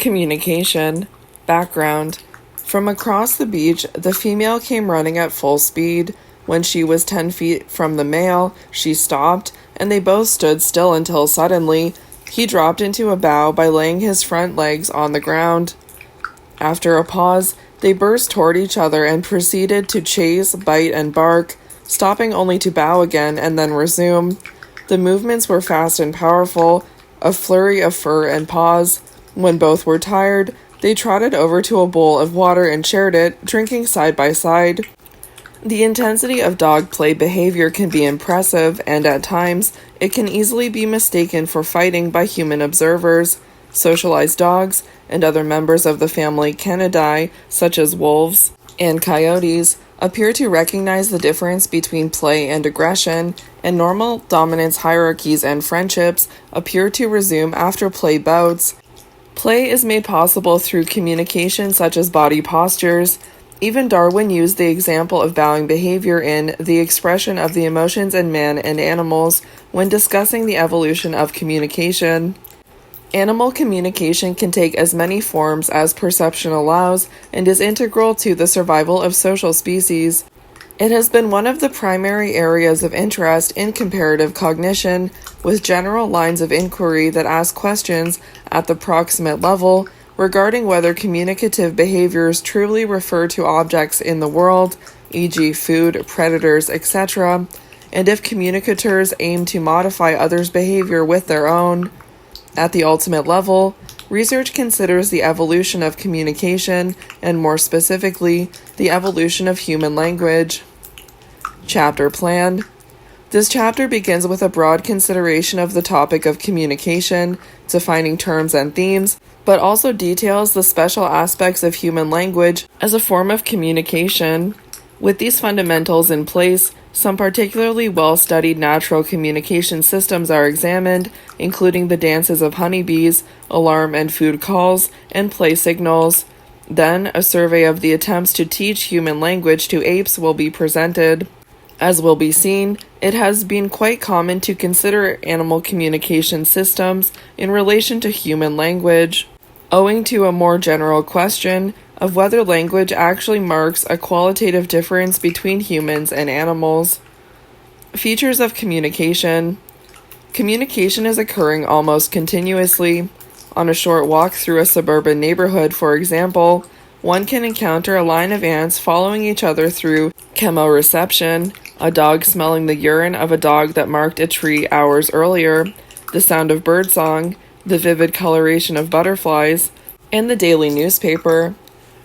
Communication. Background. From across the beach, the female came running at full speed. When she was 10 feet from the male, she stopped, and they both stood still until suddenly, he dropped into a bow by laying his front legs on the ground. After a pause, they burst toward each other and proceeded to chase, bite, and bark, stopping only to bow again and then resume. The movements were fast and powerful, a flurry of fur and paws. When both were tired, they trotted over to a bowl of water and shared it, drinking side by side. The intensity of dog play behavior can be impressive, and at times, it can easily be mistaken for fighting by human observers. Socialized dogs and other members of the family Canidae, such as wolves and coyotes, appear to recognize the difference between play and aggression, and normal dominance hierarchies and friendships appear to resume after play bouts. Play is made possible through communication such as body postures. Even Darwin used the example of bowing behavior in The Expression of the Emotions in Man and Animals when discussing the evolution of communication. Animal communication can take as many forms as perception allows and is integral to the survival of social species. It has been one of the primary areas of interest in comparative cognition, with general lines of inquiry that ask questions at the proximate level regarding whether communicative behaviors truly refer to objects in the world, e.g. food, predators, etc., and if communicators aim to modify others' behavior with their own. At the ultimate level, research considers the evolution of communication, and more specifically, the evolution of human language. Chapter Plan. This chapter begins with a broad consideration of the topic of communication, defining terms and themes, but also details the special aspects of human language as a form of communication. With these fundamentals in place, some particularly well-studied natural communication systems are examined, including the dances of honeybees, alarm and food calls, and play signals. Then, a survey of the attempts to teach human language to apes will be presented. As will be seen, it has been quite common to consider animal communication systems in relation to human language, owing to a more general question of whether language actually marks a qualitative difference between humans and animals. Features of communication. Communication is occurring almost continuously. On a short walk through a suburban neighborhood, for example, one can encounter a line of ants following each other through chemoreception, a dog smelling the urine of a dog that marked a tree hours earlier, the sound of birdsong, the vivid coloration of butterflies, and the daily newspaper.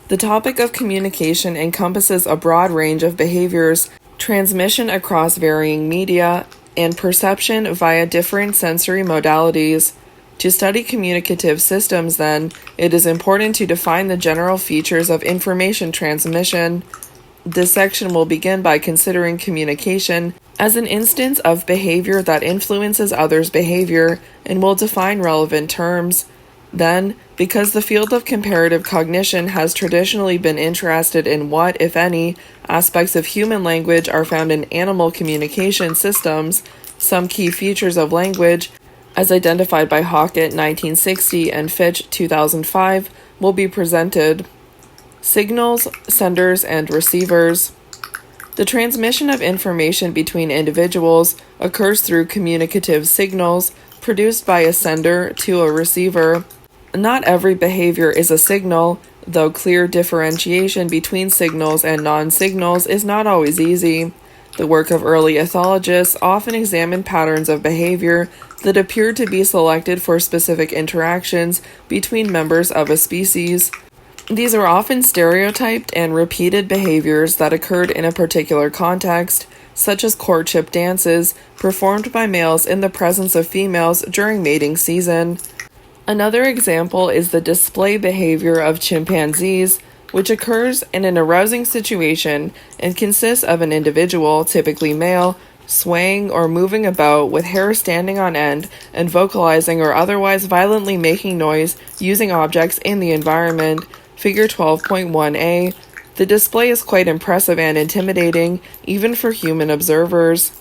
The topic of communication encompasses a broad range of behaviors, transmission across varying media, and perception via different sensory modalities. To study communicative systems, then, it is important to define the general features of information transmission. This section will begin by considering communication as an instance of behavior that influences others' behavior and will define relevant terms. Then, because the field of comparative cognition has traditionally been interested in what, if any, aspects of human language are found in animal communication systems, some key features of language, as identified by Hockett 1960 and Fitch 2005, will be presented. Signals, senders, and receivers. The transmission of information between individuals occurs through communicative signals produced by a sender to a receiver. Not every behavior is a signal, though clear differentiation between signals and non-signals is not always easy. The work of early ethologists often examined patterns of behavior that appeared to be selected for specific interactions between members of a species. These are often stereotyped and repeated behaviors that occurred in a particular context, such as courtship dances performed by males in the presence of females during mating season. Another example is the display behavior of chimpanzees, which occurs in an arousing situation and consists of an individual, typically male, swaying or moving about with hair standing on end and vocalizing or otherwise violently making noise using objects in the environment. Figure 12.1a. The display is quite impressive and intimidating, even for human observers.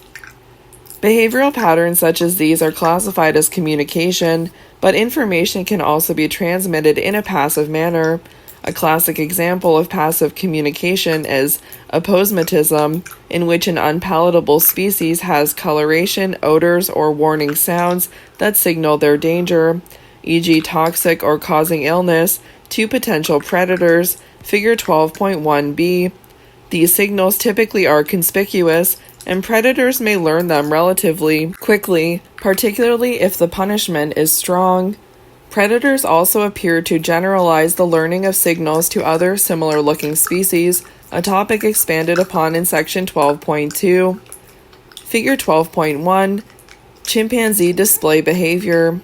Behavioral patterns such as these are classified as communication, but information can also be transmitted in a passive manner. A classic example of passive communication is aposematism, in which an unpalatable species has coloration, odors, or warning sounds that signal their danger, e.g. toxic or causing illness, to potential predators, figure 12.1b. These signals typically are conspicuous, and predators may learn them relatively quickly, particularly if the punishment is strong. Predators also appear to generalize the learning of signals to other similar-looking species, a topic expanded upon in section 12.2. Figure 12.1, chimpanzee display behavior.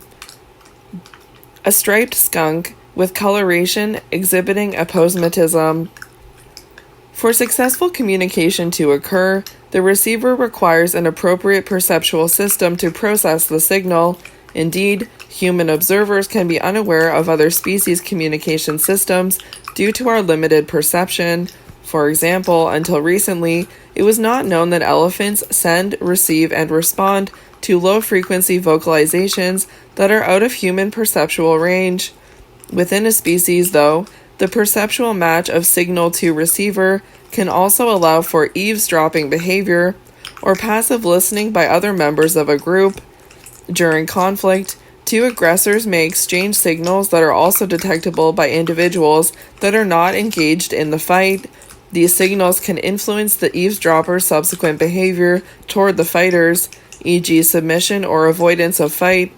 A striped skunk with coloration exhibiting aposematism. For successful communication to occur, the receiver requires an appropriate perceptual system to process the signal. Indeed, human observers can be unaware of other species' communication systems due to our limited perception. For example, until recently, it was not known that elephants send, receive, and respond to low-frequency vocalizations that are out of human perceptual range. Within a species, though, the perceptual match of signal to receiver can also allow for eavesdropping behavior or passive listening by other members of a group. During conflict, two aggressors may exchange signals that are also detectable by individuals that are not engaged in the fight. These signals can influence the eavesdropper's subsequent behavior toward the fighters, e.g. submission or avoidance of fight.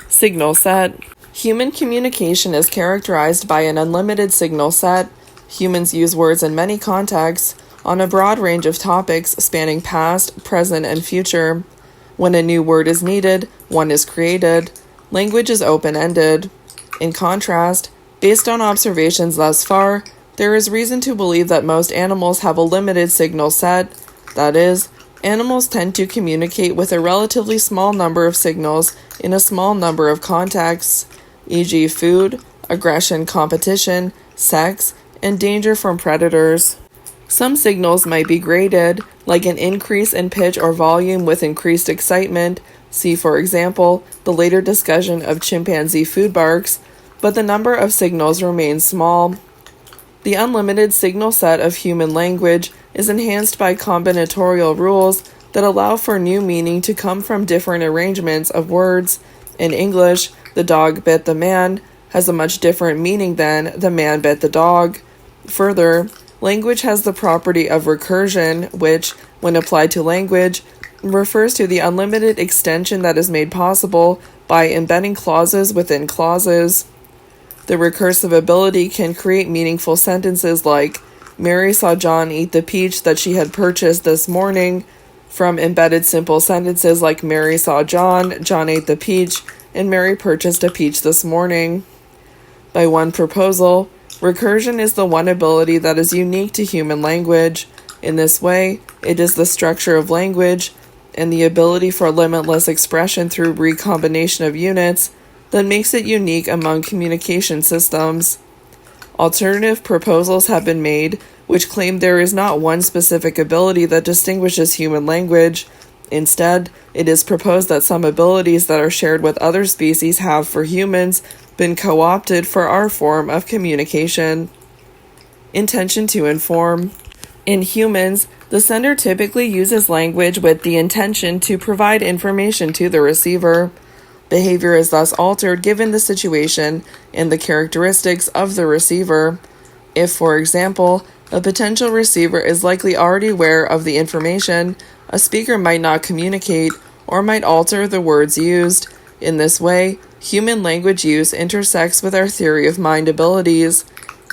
Signal set. Human communication is characterized by an unlimited signal set. Humans use words in many contexts on a broad range of topics spanning past, present, and future. When a new word is needed, one is created. Language is open-ended. In contrast, based on observations thus far, there is reason to believe that most animals have a limited signal set. That is, animals tend to communicate with a relatively small number of signals in a small number of contexts, e.g. food, aggression, competition, sex, and danger from predators. Some signals might be graded, like an increase in pitch or volume with increased excitement. See, for example, the later discussion of chimpanzee food barks, but the number of signals remains small. The unlimited signal set of human language is enhanced by combinatorial rules that allow for new meaning to come from different arrangements of words. In English, the dog bit the man has a much different meaning than the man bit the dog. Further, language has the property of recursion, which, when applied to language, refers to the unlimited extension that is made possible by embedding clauses within clauses. The recursive ability can create meaningful sentences like, Mary saw John eat the peach that she had purchased this morning, from embedded simple sentences like Mary saw John, John ate the peach, and Mary purchased a peach this morning. By one proposal, recursion is the one ability that is unique to human language. In this way, it is the structure of language and the ability for limitless expression through recombination of units that makes it unique among communication systems. Alternative proposals have been made which claim there is not one specific ability that distinguishes human language. Instead, it is proposed that some abilities that are shared with other species have, for humans, been co-opted for our form of communication. Intention to inform. In humans, the sender typically uses language with the intention to provide information to the receiver. Behavior is thus altered given the situation and the characteristics of the receiver. If, for example, a potential receiver is likely already aware of the information, a speaker might not communicate or might alter the words used. In this way, human language use intersects with our theory of mind abilities.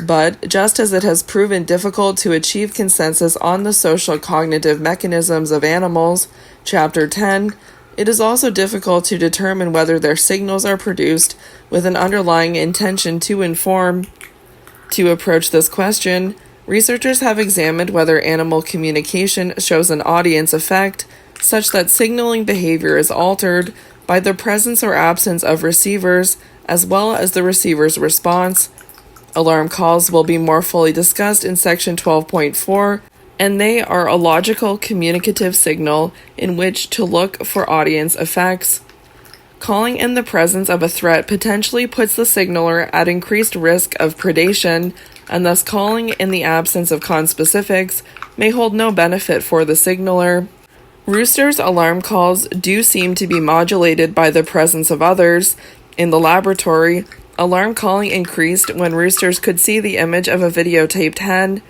But just as it has proven difficult to achieve consensus on the social cognitive mechanisms of animals, Chapter 10, it is also difficult to determine whether their signals are produced with an underlying intention to inform. To approach this question, researchers have examined whether animal communication shows an audience effect, such that signaling behavior is altered by the presence or absence of receivers, as well as the receiver's response. Alarm calls will be more fully discussed in section 12.4, and they are a logical communicative signal in which to look for audience effects. Calling in the presence of a threat potentially puts the signaler at increased risk of predation, and thus calling in the absence of conspecifics may hold no benefit for the signaler. Roosters' alarm calls do seem to be modulated by the presence of others. In the laboratory, alarm calling increased when roosters could see the image of a videotaped hen.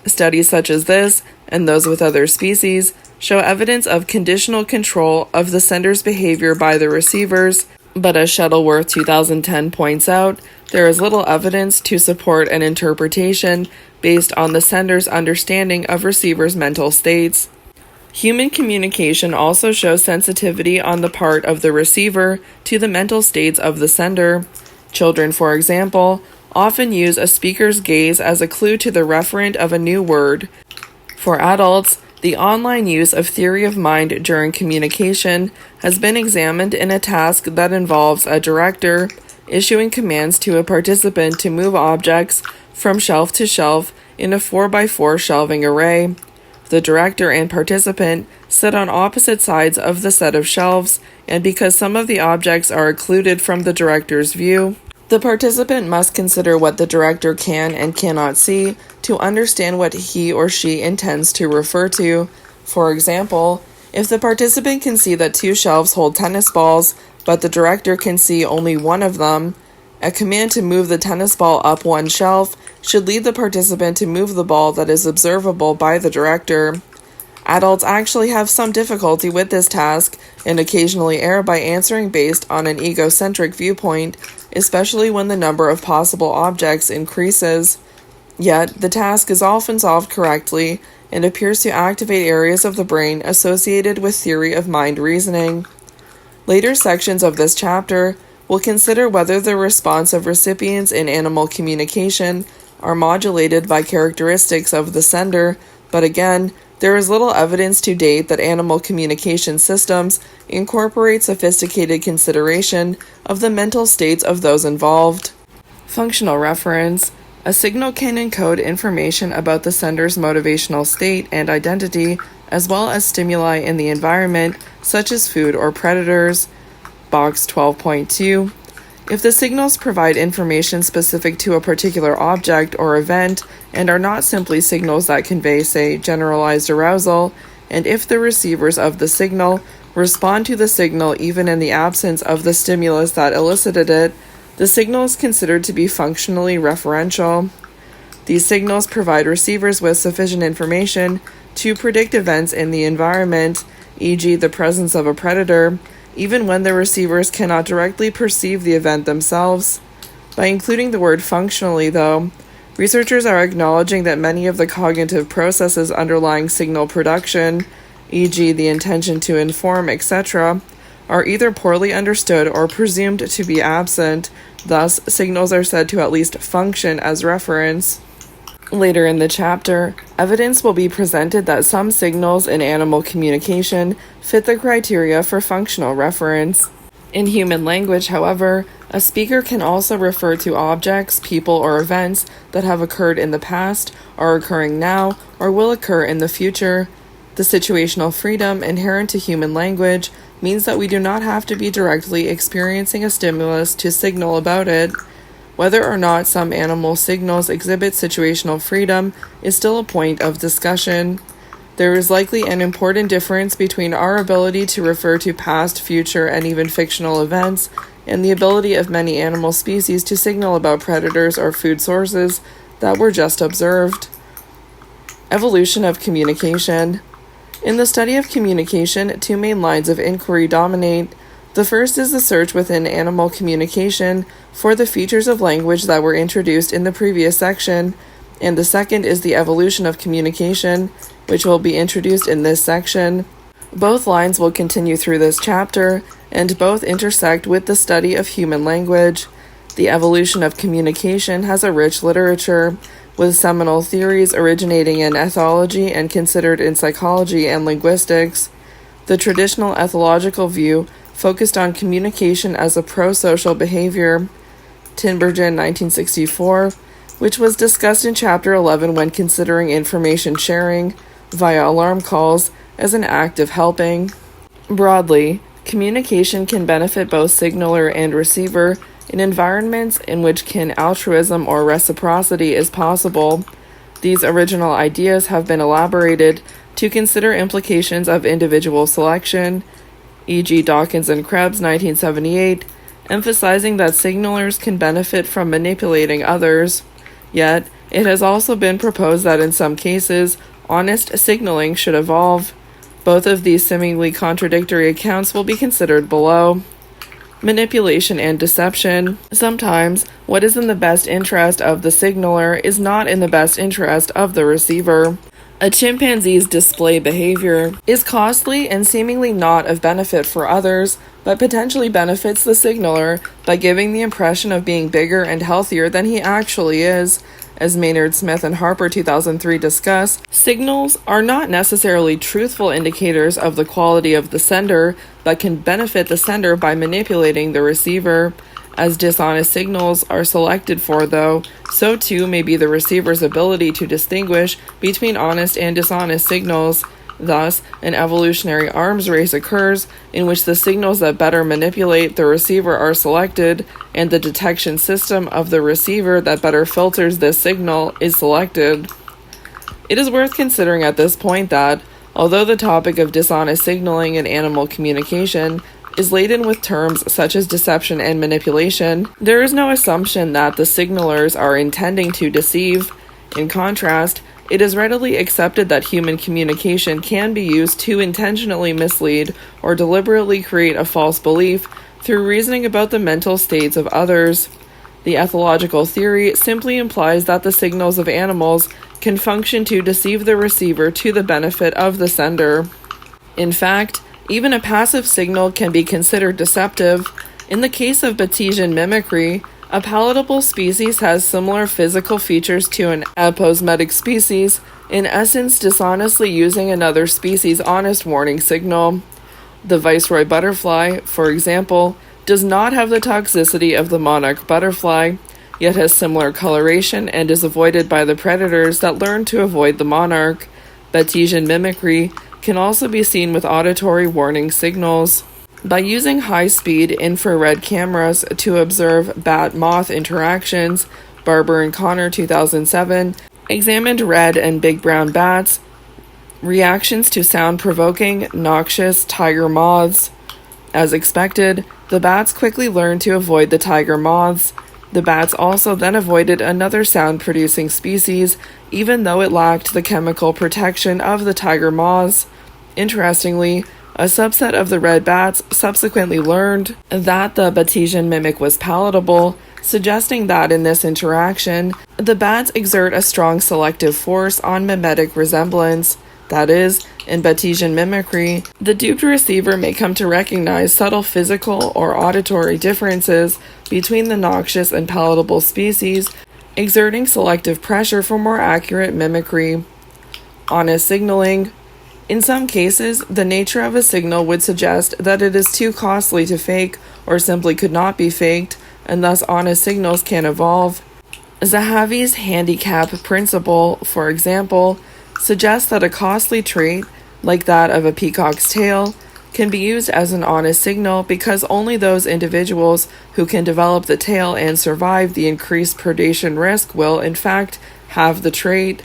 Studies such as this, and those with other species, show evidence of conditional control of the sender's behavior by the receivers, but as Shuttleworth 2010 points out, there is little evidence to support an interpretation based on the sender's understanding of receivers' mental states. Human communication also shows sensitivity on the part of the receiver to the mental states of the sender. Children, for example, often use a speaker's gaze as a clue to the referent of a new word. For adults, the online use of theory of mind during communication has been examined in a task that involves a director issuing commands to a participant to move objects from shelf to shelf in a 4x4 shelving array. The director and participant sit on opposite sides of the set of shelves, and because some of the objects are occluded from the director's view, the participant must consider what the director can and cannot see to understand what he or she intends to refer to. For example, if the participant can see that 2 shelves hold tennis balls, but the director can see only one of them, a command to move the tennis ball up 1 shelf should lead the participant to move the ball that is observable by the director. Adults actually have some difficulty with this task and occasionally err by answering based on an egocentric viewpoint, especially when the number of possible objects increases. Yet, the task is often solved correctly and appears to activate areas of the brain associated with theory of mind reasoning. Later sections of this chapter will consider whether the response of recipients in animal communication are modulated by characteristics of the sender, but again, there is little evidence to date that animal communication systems incorporate sophisticated consideration of the mental states of those involved. Functional reference. A signal can encode information about the sender's motivational state and identity, as well as stimuli in the environment, such as food or predators. Box 12.2. If the signals provide information specific to a particular object or event and are not simply signals that convey, say, generalized arousal, and if the receivers of the signal respond to the signal even in the absence of the stimulus that elicited it, the signal is considered to be functionally referential. These signals provide receivers with sufficient information to predict events in the environment, e.g., the presence of a predator, even when the receivers cannot directly perceive the event themselves. By including the word functionally, though, researchers are acknowledging that many of the cognitive processes underlying signal production, e.g., the intention to inform, etc., are either poorly understood or presumed to be absent. Thus, signals are said to at least function as reference. Later in the chapter, evidence will be presented that some signals in animal communication fit the criteria for functional reference. In human language, however, a speaker can also refer to objects, people, or events that have occurred in the past, are occurring now, or will occur in the future. The situational freedom inherent to human language means that we do not have to be directly experiencing a stimulus to signal about it. Whether or not some animal signals exhibit situational freedom is still a point of discussion. There is likely an important difference between our ability to refer to past, future, and even fictional events and the ability of many animal species to signal about predators or food sources that were just observed. Evolution of communication. In the study of communication, 2 main lines of inquiry dominate. The first is the search within animal communication for the features of language that were introduced in the previous section, and the second is the evolution of communication, which will be introduced in this section. Both lines will continue through this chapter, and both intersect with the study of human language. The evolution of communication has a rich literature, with seminal theories originating in ethology and considered in psychology and linguistics. The traditional ethological view focused on communication as a pro-social behavior. Tinbergen, 1964, which was discussed in Chapter 11 when considering information sharing via alarm calls as an act of helping. Broadly, communication can benefit both signaler and receiver in environments in which altruism or reciprocity is possible. These original ideas have been elaborated to consider implications of individual selection, e.g. Dawkins and Krebs, 1978, emphasizing that signalers can benefit from manipulating others. Yet, it has also been proposed that in some cases, honest signaling should evolve. Both of these seemingly contradictory accounts will be considered below. Manipulation and deception. Sometimes, what is in the best interest of the signaler is not in the best interest of the receiver. A chimpanzee's display behavior is costly and seemingly not of benefit for others, but potentially benefits the signaler by giving the impression of being bigger and healthier than he actually is. As Maynard Smith and Harper 2003 discuss, signals are not necessarily truthful indicators of the quality of the sender, but can benefit the sender by manipulating the receiver. As dishonest signals are selected for, though, so too may be the receiver's ability to distinguish between honest and dishonest signals. Thus, an evolutionary arms race occurs in which the signals that better manipulate the receiver are selected, and the detection system of the receiver that better filters this signal is selected. It is worth considering at this point that, although the topic of dishonest signaling in animal communication is laden with terms such as deception and manipulation, there is no assumption that the signalers are intending to deceive. In contrast, it is readily accepted that human communication can be used to intentionally mislead or deliberately create a false belief through reasoning about the mental states of others. The ethological theory simply implies that the signals of animals can function to deceive the receiver to the benefit of the sender. In fact, even a passive signal can be considered deceptive. In the case of Batesian mimicry, a palatable species has similar physical features to an aposmetic species, in essence dishonestly using another species' honest warning signal. The viceroy butterfly, for example, does not have the toxicity of the monarch butterfly, yet has similar coloration and is avoided by the predators that learn to avoid the monarch. Batesian mimicry can also be seen with auditory warning signals. By using high-speed infrared cameras to observe bat-moth interactions, Barber and Connor 2007 examined red and big brown bats' reactions to sound-provoking, noxious tiger moths. As expected, the bats quickly learned to avoid the tiger moths. The bats also then avoided another sound-producing species, even though it lacked the chemical protection of the tiger moths. Interestingly, a subset of the red bats subsequently learned that the Batesian mimic was palatable, suggesting that in this interaction, the bats exert a strong selective force on mimetic resemblance. That is, in Batesian mimicry, the duped receiver may come to recognize subtle physical or auditory differences between the noxious and palatable species, exerting selective pressure for more accurate mimicry. Honest signaling. In some cases, the nature of a signal would suggest that it is too costly to fake or simply could not be faked, and thus honest signals can evolve. Zahavi's handicap principle, for example, suggests that a costly trait, like that of a peacock's tail, can be used as an honest signal because only those individuals who can develop the tail and survive the increased predation risk will, in fact, have the trait.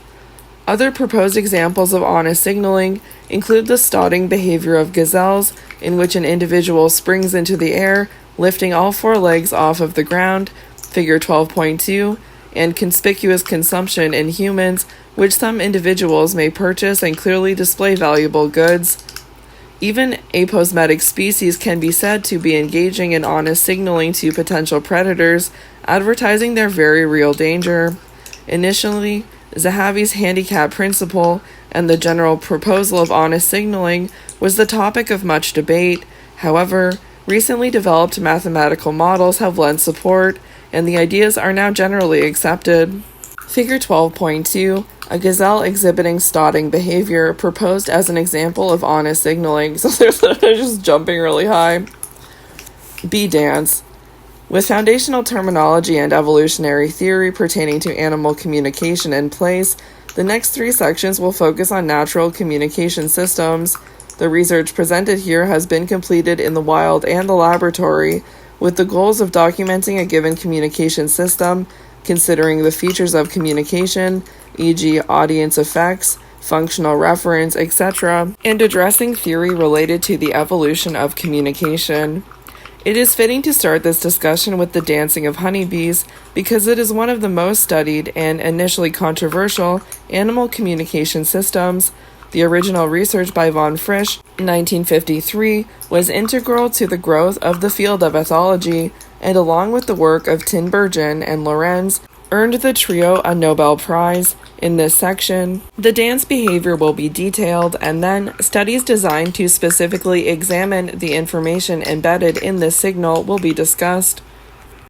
Other proposed examples of honest signaling include the stotting behavior of gazelles, in which an individual springs into the air, lifting all four legs off of the ground, figure 12.2, and conspicuous consumption in humans, which some individuals may purchase and clearly display valuable goods. Even aposmetic species can be said to be engaging in honest signaling to potential predators, advertising their very real danger. Initially, Zahavi's handicap principle and the general proposal of honest signaling was the topic of much debate. However, recently developed mathematical models have lent support, and the ideas are now generally accepted. Figure 12.2, a gazelle exhibiting stotting behavior, proposed as an example of honest signaling. So they're just jumping really high. Bee dance. With foundational terminology and evolutionary theory pertaining to animal communication in place, the next 3 sections will focus on natural communication systems. The research presented here has been completed in the wild and the laboratory, with the goals of documenting a given communication system, considering the features of communication, e.g., audience effects, functional reference, etc., and addressing theory related to the evolution of communication. It is fitting to start this discussion with the dancing of honeybees because it is one of the most studied and initially controversial animal communication systems. The original research by von Frisch in 1953 was integral to the growth of the field of ethology, and along with the work of Tinbergen and Lorenz, earned the trio a Nobel Prize. In this section, the dance behavior will be detailed, and then studies designed to specifically examine the information embedded in this signal will be discussed.